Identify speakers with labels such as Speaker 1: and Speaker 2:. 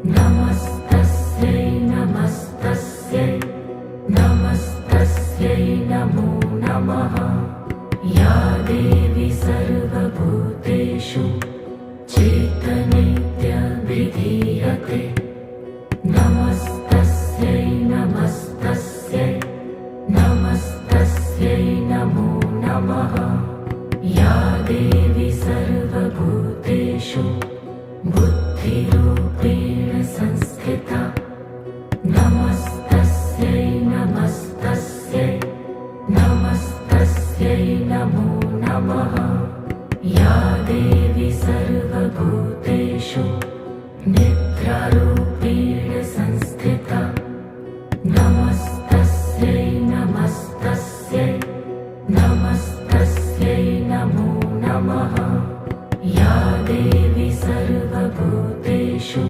Speaker 1: नमस्तस्यै नमस्तस्यै नमस्तस्यै नमो नमः। या देवी सर्वभूतेषु चेतनेत्यभिधीयते। नमस्तस्यै नमस्तस्यै नमस्तस्यै नमो नमः। या देवी सर्वभूतेषु बुद्धिरूपेण संस्थिता। नमस्तस्यै नमस्तस्यै नमस्तस्यै नमो नमः। या देवी सर्वभूतेषु निद्रारूपेण